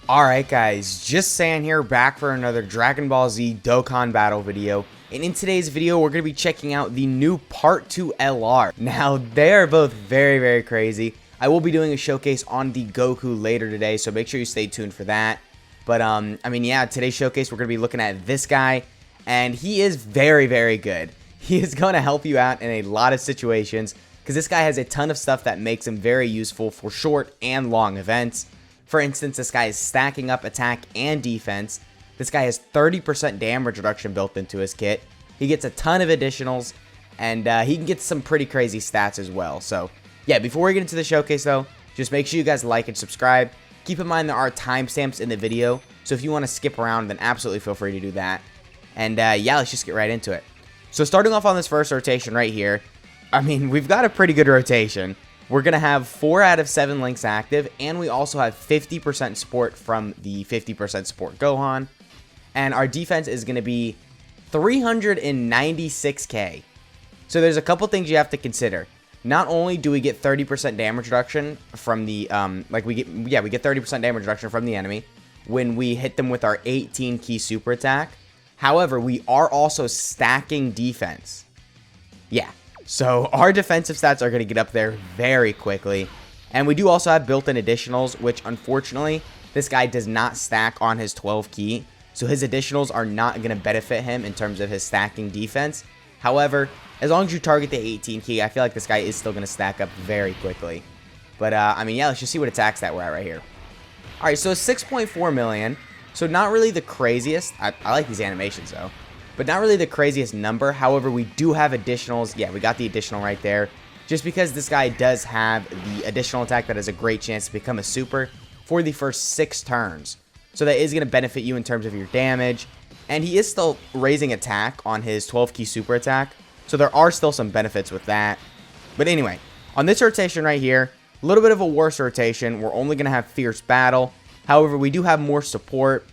Alright guys, just San here, back for another Dragon Ball Z Dokkan Battle video. And in today's video, we're going to be checking out the new Part 2 LR. Now, they are both very crazy. I will be doing a showcase on the Goku later today, so make sure you stay tuned for that. But, I mean, yeah, today's showcase, we're going to be looking at this guy. And he is very good. He is going to help you out in a lot of situations, because this guy has a ton of stuff that makes him very useful for short and long events. For instance, this guy is stacking up attack and defense. This guy has 30% damage reduction built into his kit. He gets a ton of additionals, and he can get some pretty crazy stats as well. So, yeah, before we get into the showcase, though, just make sure you guys like and subscribe. Keep in mind there are timestamps in the video, so if you want to skip around, then absolutely feel free to do that. And, yeah, let's just get right into it. So, starting off on this first rotation right here, I mean, we've got a pretty good rotation. We're going to have 4 out of 7 links active, and we also have 50% support from the 50% support Gohan. And our defense is going to be 396k. So there's a couple things you have to consider. Not only do we get 30% damage reduction from the, we get 30% damage reduction from the enemy when we hit them with our 18 key super attack. However, we are also stacking defense. Yeah. So our defensive stats are going to get up there very quickly. And we do also have built-in additionals, which unfortunately, this guy does not stack on his 12 key. So his additionals are not going to benefit him in terms of his stacking defense. However, as long as you target the 18 key, I feel like this guy is still going to stack up very quickly. But, I mean, yeah, let's just see what attack stat we're at right here. Alright, so 6.4 million. So not really the craziest. I like these animations, though. But not really the craziest number. However, we do have additionals. Yeah, we got the additional right there. Just because this guy does have the additional attack that has a great chance to become a super for the first 6 turns. So that is going to benefit you in terms of your damage. And he is still raising attack on his 12 key super attack. So there are still some benefits with that. But anyway, on this rotation right here, a little bit of a worse rotation. We're only going to have Fierce Battle. However, we do have more support.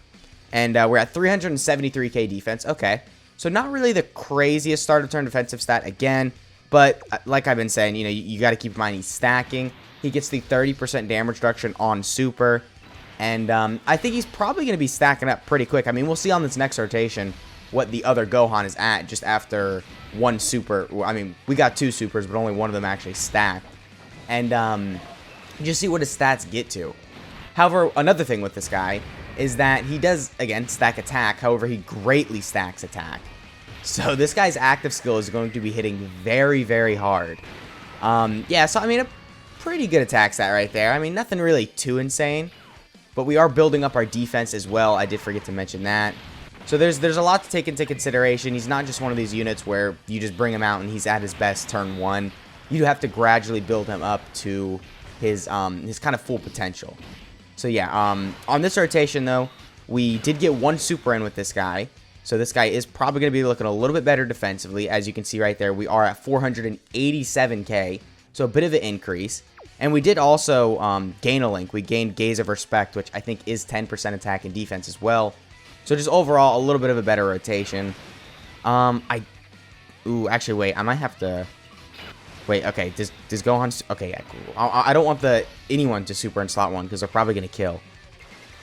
And we're at 373k defense. Okay. So not really the craziest start of turn defensive stat again, but like I've been saying, you know, you got to keep in mind he's stacking. He gets the 30% damage reduction on super, and I think he's probably going to be stacking up pretty quick. I mean, we'll see on this next rotation what the other Gohan is at just after one super. I mean, we got 2 supers, but only one of them actually stacked, and just see what his stats get to. However, another thing with this guy is that he does, again, stack attack. However, he greatly stacks attack. So this guy's active skill is going to be hitting very hard. Yeah, so I mean, a pretty good attack stat right there. I mean, nothing really too insane. But we are building up our defense as well. I did forget to mention that. So there's a lot to take into consideration. He's not just one of these units where you just bring him out and he's at his best turn 1. You do have to gradually build him up to his kind of full potential. So yeah, on this rotation though, we did get 1 super in with this guy. So this guy is probably going to be looking a little bit better defensively. As you can see right there, we are at 487k. So a bit of an increase. And we did also gain a link. We gained Gaze of Respect, which I think is 10% attack and defense as well. So just overall, a little bit of a better rotation. Ooh, actually, wait, I might have to... Wait, okay, does Gohan... Okay, yeah, cool. I don't want anyone to super in slot 1, because they're probably going to kill.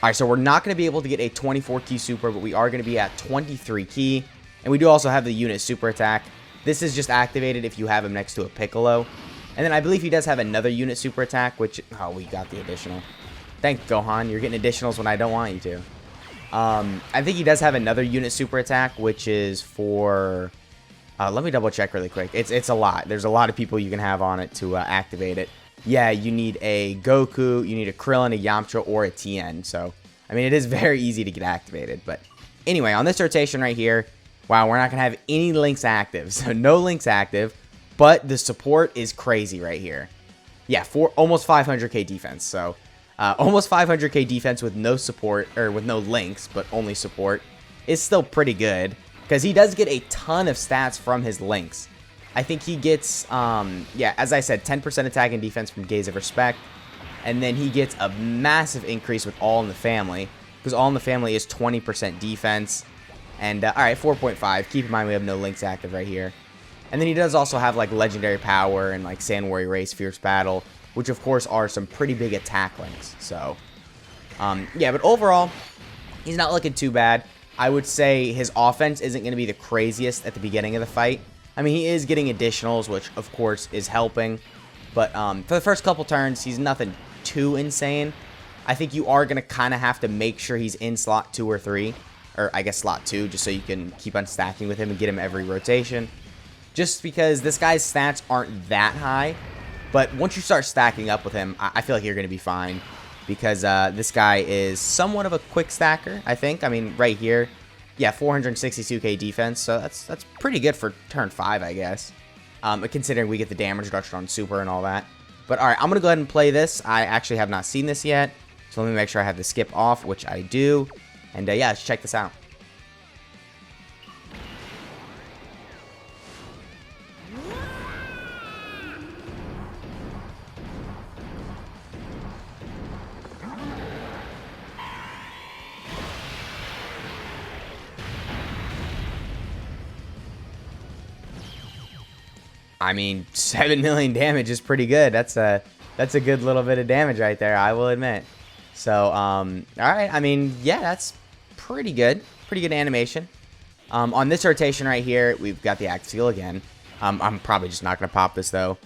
Alright, so we're not going to be able to get a 24 key super, but we are going to be at 23 key. And we do also have the unit super attack. This is just activated if you have him next to a Piccolo. And then I believe he does have another unit super attack, which... Oh, we got the additional. Thanks, Gohan. You're getting additionals when I don't want you to. I think he does have another unit super attack, which is for... let me double check really quick. It's a lot. There's a lot of people you can have on it to activate it. Yeah, you need a Goku, you need a Krillin, a Yamcha, or a Tien. So, I mean, it is very easy to get activated. But anyway, on this rotation right here, wow, we're not going to have any links active. So, no links active. But the support is crazy right here. Yeah, almost 500k defense. So, almost 500k defense with no support, or with no links, but only support, is still pretty good. Because he does get a ton of stats from his links. I think he gets, yeah, as I said, 10% attack and defense from Gaze of Respect. And then he gets a massive increase with All in the Family. Because All in the Family is 20% defense. And, alright, 4.5. Keep in mind we have no links active right here. And then he does also have, like, Legendary Power and, like, Sand Warrior Race, Fierce Battle. Which, of course, are some pretty big attack links. So, Yeah, but overall, he's not looking too bad. I would say his offense isn't going to be the craziest at the beginning of the fight. I mean, he is getting additionals, which, of course, is helping. But for the first couple turns, he's nothing too insane. I think you are going to kind of have to make sure he's in slot 2 or 3. Or, I guess, slot 2, just so you can keep on stacking with him and get him every rotation. Just because this guy's stats aren't that high. But once you start stacking up with him, I feel like you're going to be fine. Because this guy is somewhat of a quick stacker, I think. I mean, right here, yeah, 462k defense. So that's pretty good for turn 5, I guess. Considering we get the damage reduction on super and all that. But alright, I'm going to go ahead and play this. I actually have not seen this yet. So let me make sure I have the skip off, which I do. And yeah, let's check this out. I mean, 7 million damage is pretty good. That's a good little bit of damage right there, I will admit. So, all right. I mean, yeah, that's pretty good. Pretty good animation. On this rotation right here, we've got the active skill again. I'm probably just not going to pop this, though.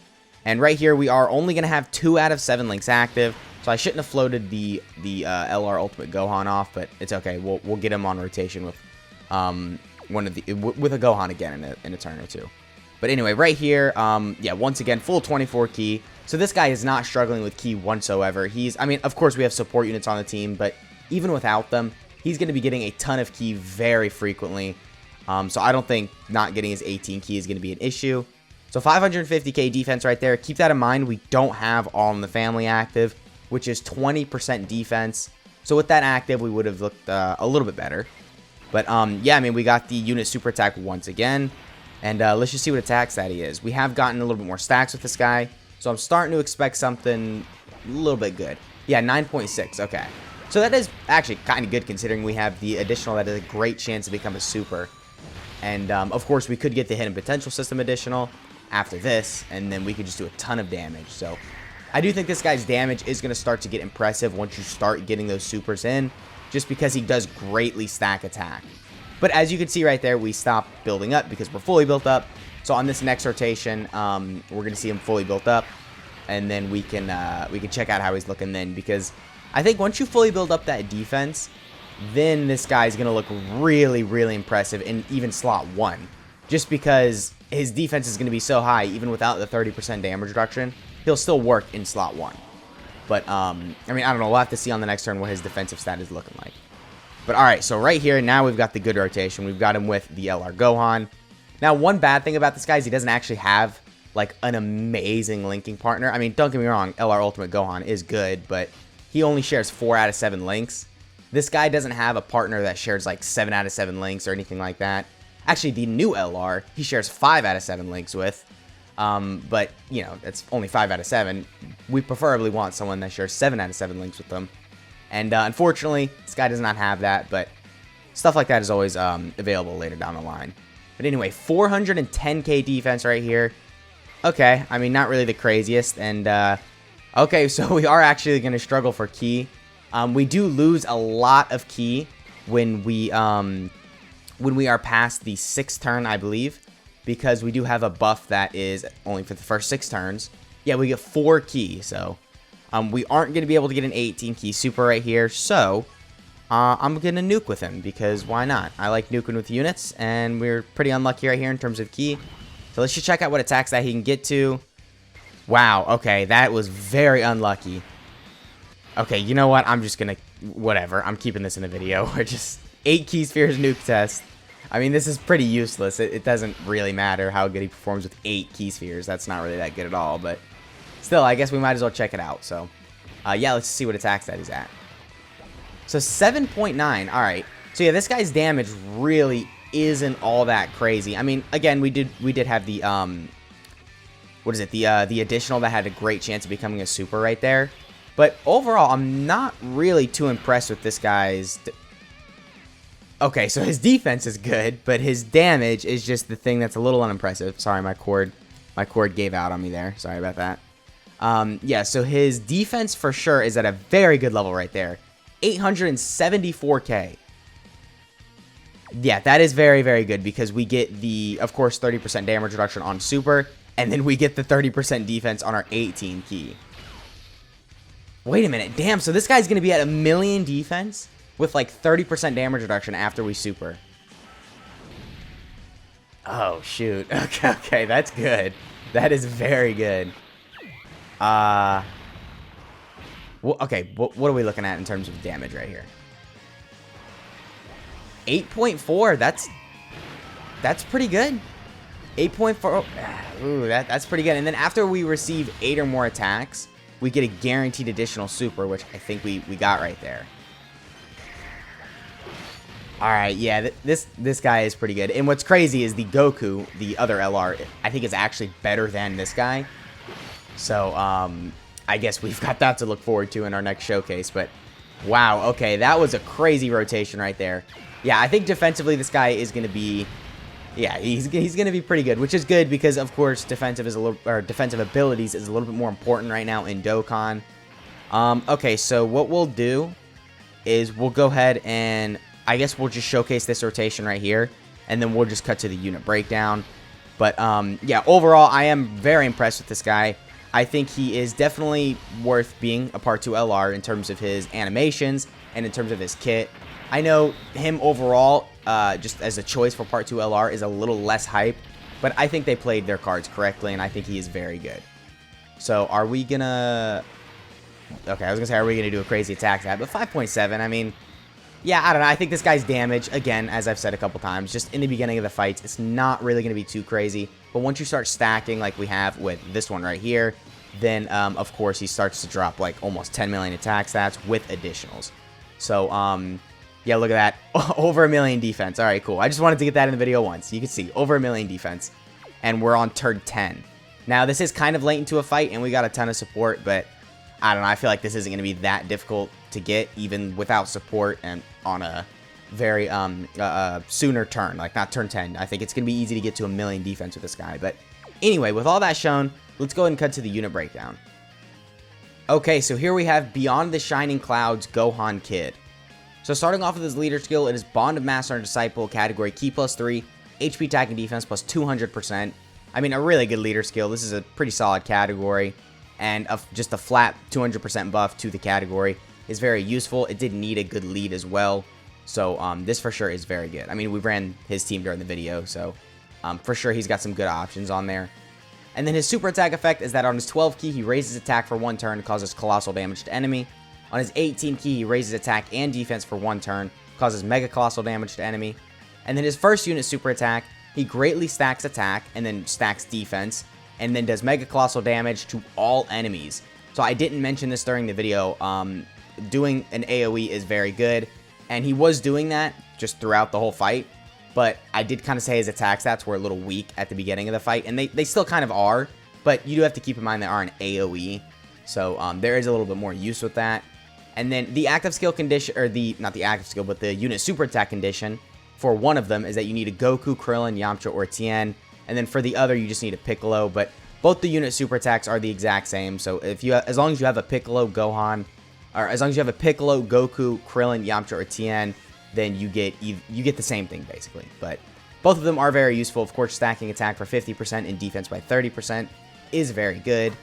And right here, we are only going to have 2 out of 7 links active. So I shouldn't have floated the LR Ultimate Gohan off, but it's okay. We'll get him on rotation with with a Gohan again in a turn or two. But anyway, right here, yeah, once again, full 24 key. So this guy is not struggling with key whatsoever. I mean, of course, we have support units on the team, but even without them, he's going to be getting a ton of key very frequently. So I don't think not getting his 18 key is going to be an issue. So 550k defense right there. Keep that in mind. We don't have All in the Family active, which is 20% defense. So with that active, we would have looked a little bit better. But yeah, I mean, we got the unit super attack once again. And let's just see what attack stat he is. We have gotten a little bit more stacks with this guy. So I'm starting to expect something a little bit good. Yeah, 9.6. Okay. So that is actually kind of good considering we have the additional that has a great chance to become a super. And of course, we could get the hidden potential system additional after this. And then we could just do a ton of damage. So I do think this guy's damage is going to start to get impressive once you start getting those supers in. Just because he does greatly stack attack. But as you can see right there, we stop building up because we're fully built up. So on this next rotation, we're going to see him fully built up. And then we can check out how he's looking then. Because I think once you fully build up that defense, then this guy's going to look really, really impressive in even slot 1. Just because his defense is going to be so high, even without the 30% damage reduction, he'll still work in slot 1. But, I mean, I don't know. We'll have to see on the next turn what his defensive stat is looking like. But alright, so right here, now we've got the good rotation. We've got him with the LR Gohan. Now, one bad thing about this guy is he doesn't actually have, like, an amazing linking partner. I mean, don't get me wrong, LR Ultimate Gohan is good, but he only shares 4 out of 7 links. This guy doesn't have a partner that shares, like, 7 out of 7 links or anything like that. Actually, the new LR, he shares 5 out of 7 links with. But, you know, that's only 5 out of 7. We preferably want someone that shares 7 out of 7 links with them. And unfortunately, this guy does not have that, but stuff like that is always available later down the line. But anyway, 410k defense right here. Okay, I mean, not really the craziest. And, okay, so we are actually going to struggle for key. We do lose a lot of key when we are past the 6th turn, I believe. Because we do have a buff that is only for the first 6 turns. Yeah, we get 4 key, so... we aren't going to be able to get an 18 key super right here, so I'm going to nuke with him, because why not? I like nuking with units, and we're pretty unlucky right here in terms of key. So let's just check out what attacks that he can get to. Wow, okay, that was very unlucky. Okay, you know what? I'm just going to, whatever, I'm keeping this in the video. We're just 8 key spheres nuke test. I mean, this is pretty useless. It doesn't really matter how good he performs with 8 key spheres. That's not really that good at all, but... still, I guess we might as well check it out. So, yeah, let's see what attacks that he's at. So, 7.9. Alright. So, yeah, this guy's damage really isn't all that crazy. I mean, again, we did have the, what is it? The additional that had a great chance of becoming a super right there. But overall, I'm not really too impressed with this guy's... Okay, so his defense is good, but his damage is just the thing that's a little unimpressive. Sorry, my cord gave out on me there. Sorry about that. Yeah, so his defense for sure is at a very good level right there. 874k. Yeah, that is very, very good because we get the, of course, 30% damage reduction on super, and then we get the 30% defense on our 18 key. Wait a minute. Damn, so this guy's going to be at 1,000,000 defense with like 30% damage reduction after we super. Oh, shoot. Okay, that's good. That is very good. Well, okay, what are we looking at in terms of damage right here? 8.4, that's pretty good. 8.4, ooh, that's pretty good. And then after we receive 8 or more attacks, we get a guaranteed additional super, which I think we got right there. Alright, yeah, this guy is pretty good. And what's crazy is the Goku, the other LR, I think is actually better than this guy. So, I guess we've got that to look forward to in our next showcase. But, wow, okay, that was a crazy rotation right there. Yeah, I think defensively this guy is going to be, yeah, he's going to be pretty good, which is good because, of course, defensive abilities is a little bit more important right now in Dokkan. Okay, so what we'll do is we'll go ahead and I guess we'll just showcase this rotation right here, and then we'll just cut to the unit breakdown. But, yeah, overall, I am very impressed with this guy. I think he is definitely worth being a Part 2 LR in terms of his animations and in terms of his kit. I know him overall, just as a choice for Part 2 LR, is a little less hype, but I think they played their cards correctly, and I think he is very good. So, are we gonna... Okay, I was gonna say, are we gonna do a crazy attack stat? But 5.7, I mean... Yeah, I don't know. I think this guy's damage, again, as I've said a couple times, just in the beginning of the fights, it's not really going to be too crazy. But once you start stacking like we have with this one right here, then, of course, he starts to drop like almost 10 million attack stats with additionals. So, yeah, look at that. Over 1,000,000 defense. All right, cool. I just wanted to get that in the video once. You can see, over 1,000,000 defense. And we're on turn 10. Now, this is kind of late into a fight, and we got a ton of support, but I don't know. I feel like this isn't going to be that difficult to get, even without support and on a very sooner turn, like not turn 10. I think it's going to be easy to get to 1,000,000 defense with this guy. But anyway, with all that shown, let's go ahead and cut to the unit breakdown. Okay, so here we have Beyond the Shining Clouds Gohan Kid. So starting off with his leader skill, it is Bond of Master and Disciple, category Ki +3, HP attack and defense plus 200%. I mean, a really good leader skill. This is a pretty solid category. And just a flat 200% buff to the category is very useful. It did need a good lead as well. So this for sure is very good. I mean, we ran his team during the video, so for sure he's got some good options on there. And then his super attack effect is that on his 12 key, he raises attack for 1 turn, causes colossal damage to enemy. On his 18 key, he raises attack and defense for 1 turn, causes mega colossal damage to enemy. And then his first unit super attack, he greatly stacks attack and then stacks defense, and then does mega colossal damage to all enemies. So I didn't mention this during the video. Doing an AoE is very good, and he was doing that just throughout the whole fight. But I did kind of say his attack stats were a little weak at the beginning of the fight, and they still kind of are. But you do have to keep in mind they are an AoE, so there is a little bit more use with that. And then the active skill condition, or not the active skill, but the unit super attack condition for one of them is that you need a Goku, Krillin, Yamcha, or Tien. And then for the other, you just need a Piccolo. But both the unit super attacks are the exact same. So as long as you have a Piccolo, Gohan, or as long as you have a Piccolo, Goku, Krillin, Yamcha, or Tien, then you get the same thing basically. But both of them are very useful. Of course, stacking attack for 50% and defense by 30% is very good.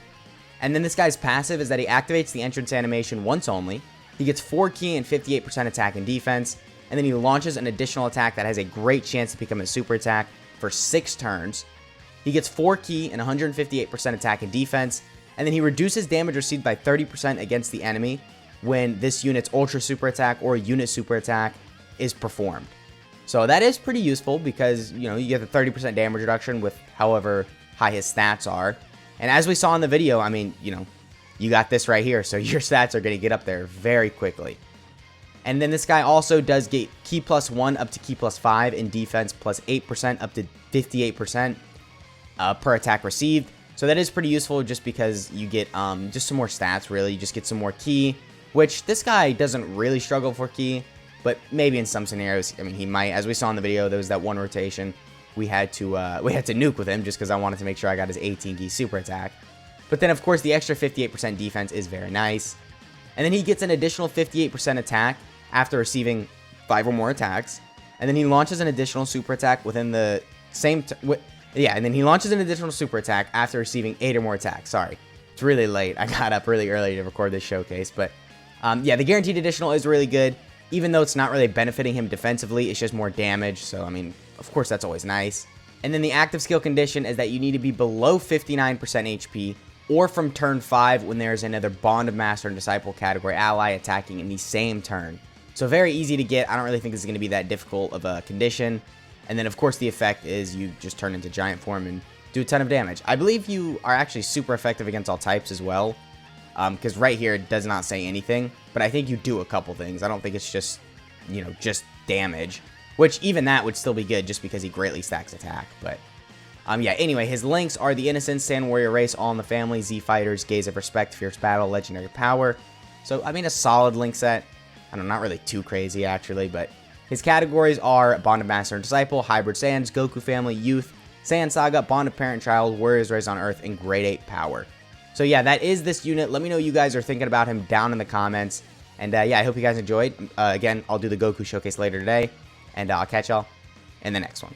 And then this guy's passive is that he activates the entrance animation once only. He gets 4 ki and 58% attack and defense. And then he launches an additional attack that has a great chance to become a super attack for 6 turns. He gets 4 ki and 158% attack and defense. And then he reduces damage received by 30% against the enemy when this unit's ultra super attack or unit super attack is performed. So that is pretty useful because, you know, you get the 30% damage reduction with however high his stats are. And as we saw in the video, I mean, you know, you got this right here, so your stats are going to get up there very quickly. And then this guy also does get Ki +1 up to Ki +5 in defense plus 8% up to 58% per attack received. So that is pretty useful just because you get just some more stats, really. You just get some more Ki, which this guy doesn't really struggle for Ki, but maybe in some scenarios, I mean, he might. As we saw in the video, there was that one rotation we had to nuke with him just because I wanted to make sure I got his 18 Ki super attack. But then, of course, the extra 58% defense is very nice. And then he gets an additional 58% attack after receiving 5 or more attacks. And then he launches an additional super attack within the same... and then he launches an additional super attack after receiving 8 or more attacks. Sorry. It's really late. I got up really early to record this showcase. But, yeah, the guaranteed additional is really good. Even though it's not really benefiting him defensively, it's just more damage. So, I mean, of course, that's always nice. And then the active skill condition is that you need to be below 59% HP or from turn 5 when there's another Bond of Master and Disciple category ally attacking in the same turn. So very easy to get. I don't really think this is going to be that difficult of a condition. And then, of course, the effect is you just turn into giant form and do a ton of damage. I believe you are actually super effective against all types as well. Because right here, it does not say anything. But I think you do a couple things. I don't think it's just, you know, just damage. Which, even that would still be good just because he greatly stacks attack. But, yeah, anyway, his links are the Innocence, Sand Warrior Race, All in the Family, Z Fighters, Gaze of Respect, Fierce Battle, Legendary Power. So, I mean, a solid link set. I don't know, not really too crazy, actually, but his categories are Bond of Master and Disciple, Hybrid Saiyans, Goku Family, Youth, Saiyan Saga, Bond of Parent Child, Warriors Raised on Earth, and Grade 8 Power. So yeah, that is this unit. Let me know what you guys are thinking about him down in the comments. And yeah, I hope you guys enjoyed. Again, I'll do the Goku Showcase later today, and I'll catch y'all in the next one.